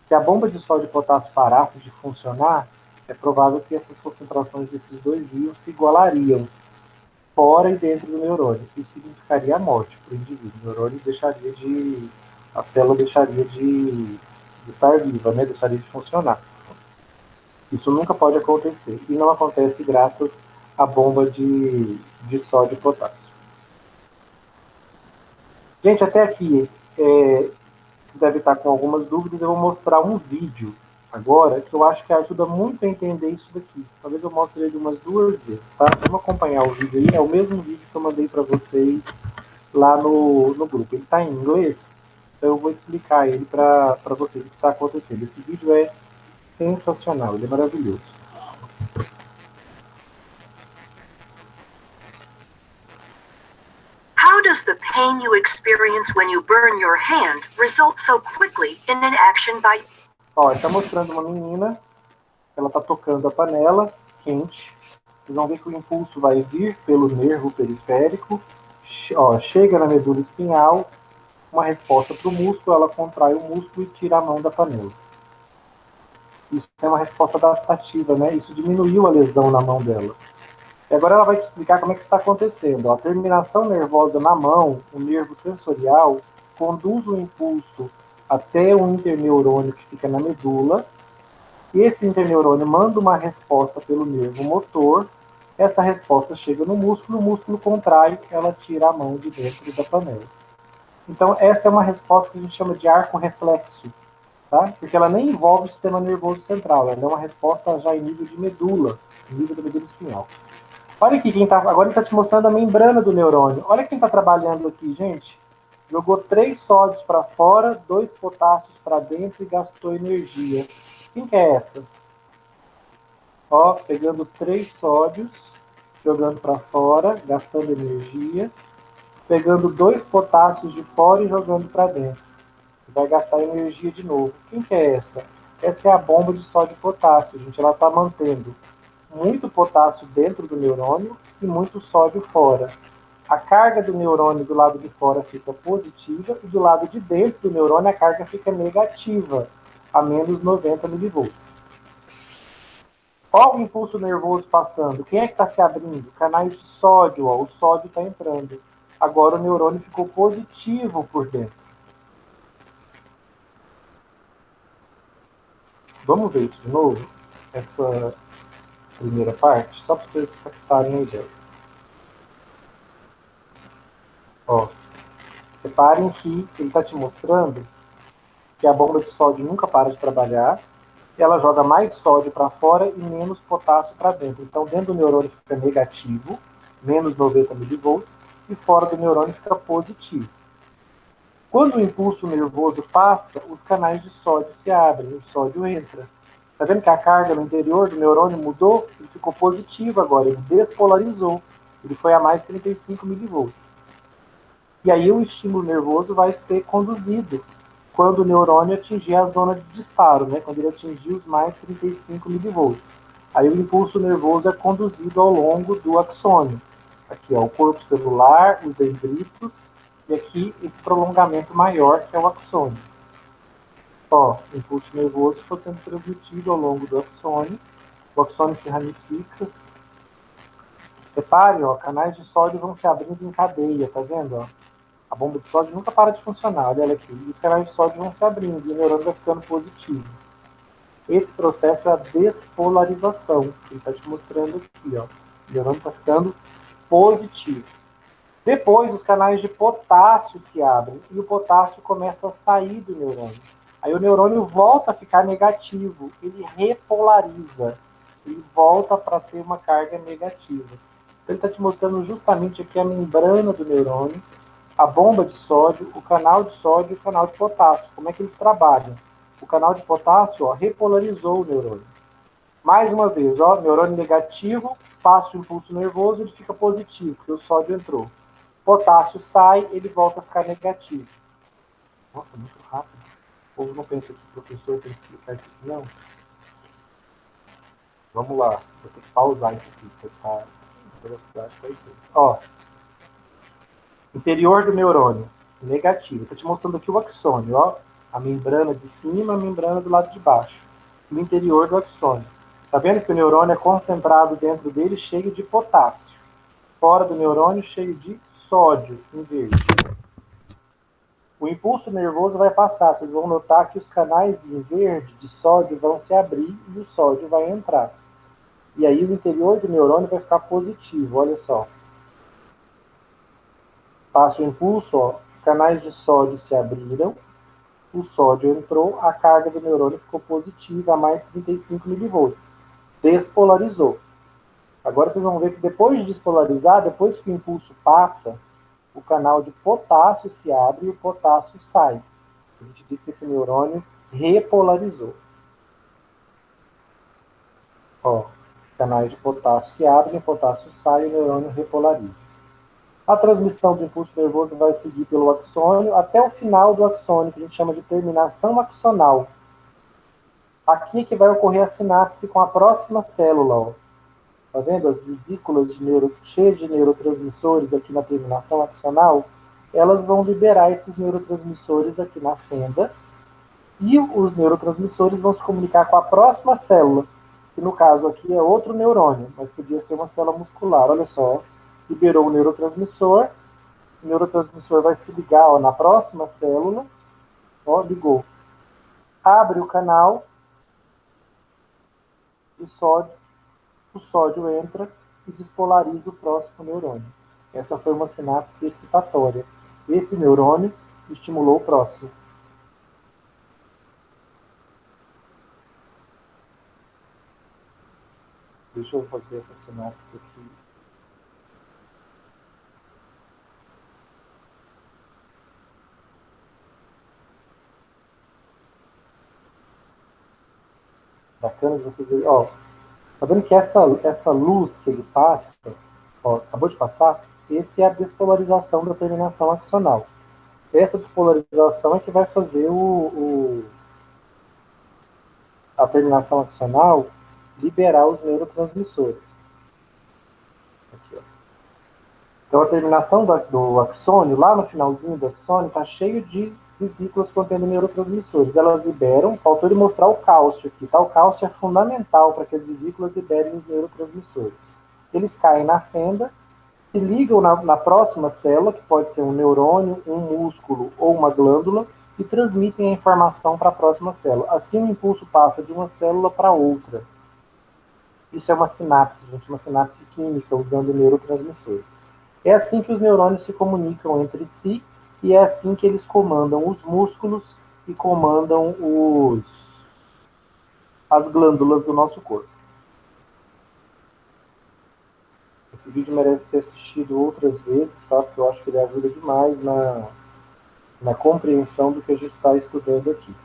S1: Se a bomba de sódio e potássio parasse de funcionar, é provável que essas concentrações desses dois íons se igualariam fora e dentro do neurônio. Isso significaria a morte para o indivíduo. O neurônio deixaria de... a célula deixaria de estar viva, né? Deixaria de funcionar. Isso nunca pode acontecer. E não acontece graças à bomba de sódio e potássio. Gente, até aqui, você deve estar com algumas dúvidas. Eu vou mostrar um vídeo agora que eu acho que ajuda muito a entender isso daqui. Talvez eu mostre ele umas 2 vezes, tá? Vamos acompanhar o vídeo aí. É o mesmo vídeo que eu mandei para vocês lá no grupo. Ele está em inglês, então eu vou explicar ele para vocês o que está acontecendo. Esse vídeo é sensacional, ele é maravilhoso.
S3: How does the pain you experience when you burn your hand result so quickly in an action by...
S1: Ó, está mostrando uma menina, ela está tocando a panela quente. Vocês vão ver que o impulso vai vir pelo nervo periférico, ó, chega na medula espinhal, uma resposta para o músculo, ela contrai o músculo e tira a mão da panela. Isso é uma resposta adaptativa, né? Isso diminuiu a lesão na mão dela. E agora ela vai te explicar como é que está acontecendo. A terminação nervosa na mão, o nervo sensorial, conduz o impulso até um interneurônio que fica na medula. E esse interneurônio manda uma resposta pelo nervo motor. Essa resposta chega no músculo, o músculo contrai, ela tira a mão de dentro da panela. Então, essa é uma resposta que a gente chama de arco reflexo, tá? Porque ela nem envolve o sistema nervoso central, ela é uma resposta já em nível de medula, em nível da medula espinhal. Olha aqui, agora ele está te mostrando a membrana do neurônio. Olha quem está trabalhando aqui, gente. Jogou 3 sódios para fora, 2 potássios para dentro e gastou energia. Quem que é essa? Ó, pegando 3 sódios, jogando para fora, gastando energia. Pegando 2 potássios de fora e jogando para dentro. Vai gastar energia de novo. Quem que é essa? Essa é a bomba de sódio e potássio, gente. Ela está mantendo muito potássio dentro do neurônio e muito sódio fora. A carga do neurônio do lado de fora fica positiva e do lado de dentro do neurônio a carga fica negativa, a menos 90 milivolts. Olha o impulso nervoso passando. Quem é que está se abrindo? Canais de sódio. Ó, o sódio está entrando. Agora o neurônio ficou positivo por dentro. Vamos ver isso de novo? Essa primeira parte, só para vocês captarem a ideia. Ó, reparem que ele está te mostrando que a bomba de sódio nunca para de trabalhar. Ela joga mais sódio para fora e menos potássio para dentro. Então, dentro do neurônio fica negativo, menos 90 milivolts, e fora do neurônio fica positivo. Quando o impulso nervoso passa, os canais de sódio se abrem, o sódio entra. Está vendo que a carga no interior do neurônio mudou? Ele ficou positivo agora, ele despolarizou. Ele foi a mais 35 milivolts. E aí o estímulo nervoso vai ser conduzido quando o neurônio atingir a zona de disparo, né? Quando ele atingir os mais 35 milivolts. Aí o impulso nervoso é conduzido ao longo do axônio. Aqui é o corpo celular, os dendritos, e aqui esse prolongamento maior que é o axônio. Ó, o impulso nervoso está sendo transmitido ao longo do axônio. O axônio se ramifica. Reparem, ó, canais de sódio vão se abrindo em cadeia, tá vendo? Ó? A bomba de sódio nunca para de funcionar, olha ela aqui. E os canais de sódio vão se abrindo e o neurônio vai ficando positivo. Esse processo é a despolarização, que ele está te mostrando aqui, ó. O neurônio está ficando positivo. Depois, os canais de potássio se abrem e o potássio começa a sair do neurônio. Aí o neurônio volta a ficar negativo, ele repolariza, ele volta para ter uma carga negativa. Então ele está te mostrando justamente aqui a membrana do neurônio, a bomba de sódio, o canal de sódio e o canal de potássio. Como é que eles trabalham? O canal de potássio, ó, repolarizou o neurônio. Mais uma vez, ó, neurônio negativo, passa o impulso nervoso, ele fica positivo, porque o sódio entrou. Potássio sai, ele volta a ficar negativo. Nossa, muito rápido. O povo não pensa que o professor tem que explicar isso aqui, não. Vamos lá, vou ter que pausar isso aqui, porque a velocidade foi intensa. Ó, interior do neurônio, negativo. Estou te mostrando aqui o axônio, ó. A membrana de cima, a membrana do lado de baixo. O interior do axônio. Tá vendo que o neurônio é concentrado dentro dele, cheio de potássio. Fora do neurônio, cheio de sódio, em verde. O impulso nervoso vai passar. Vocês vão notar que os canais em verde de sódio vão se abrir e o sódio vai entrar. E aí o interior do neurônio vai ficar positivo, olha só. Passa o impulso, ó, canais de sódio se abriram, o sódio entrou, a carga do neurônio ficou positiva a mais 35 milivolts. Despolarizou. Agora vocês vão ver que depois de despolarizar, depois que o impulso passa, o canal de potássio se abre e o potássio sai. A gente diz que esse neurônio repolarizou. Ó, canais de potássio se abrem, o potássio sai e o neurônio repolariza. A transmissão do impulso nervoso vai seguir pelo axônio até o final do axônio, que a gente chama de terminação axonal. Aqui é que vai ocorrer a sinapse com a próxima célula. Ó. Tá vendo? As vesículas cheias de neurotransmissores aqui na terminação axonal, elas vão liberar esses neurotransmissores aqui na fenda, e os neurotransmissores vão se comunicar com a próxima célula, que no caso aqui é outro neurônio, mas podia ser uma célula muscular. Olha só, liberou o neurotransmissor vai se ligar ó, na próxima célula, ó, ligou. Abre o canal de sódio, o sódio entra e despolariza o próximo neurônio. Essa foi uma sinapse excitatória. Esse neurônio estimulou o próximo. Deixa eu fazer essa sinapse aqui. Bacana de vocês verem. Ó, tá vendo que essa luz que ele passa, ó, acabou de passar? Essa é a despolarização da terminação axonal. Essa despolarização é que vai fazer a terminação axonal liberar os neurotransmissores. Aqui, ó. Então, a terminação do axônio, lá no finalzinho do axônio, está cheio de vesículas contendo neurotransmissores. Elas liberam, faltou ele mostrar o cálcio aqui, tá? O cálcio é fundamental para que as vesículas liberem os neurotransmissores. Eles caem na fenda, se ligam na próxima célula, que pode ser um neurônio, um músculo ou uma glândula, e transmitem a informação para a próxima célula. Assim, o impulso passa de uma célula para outra. Isso é uma sinapse, gente, uma sinapse química, usando neurotransmissores. É assim que os neurônios se comunicam entre si, e é assim que eles comandam os músculos e comandam as glândulas do nosso corpo. Esse vídeo merece ser assistido outras vezes, tá? Porque eu acho que ele ajuda demais na compreensão do que a gente está estudando aqui.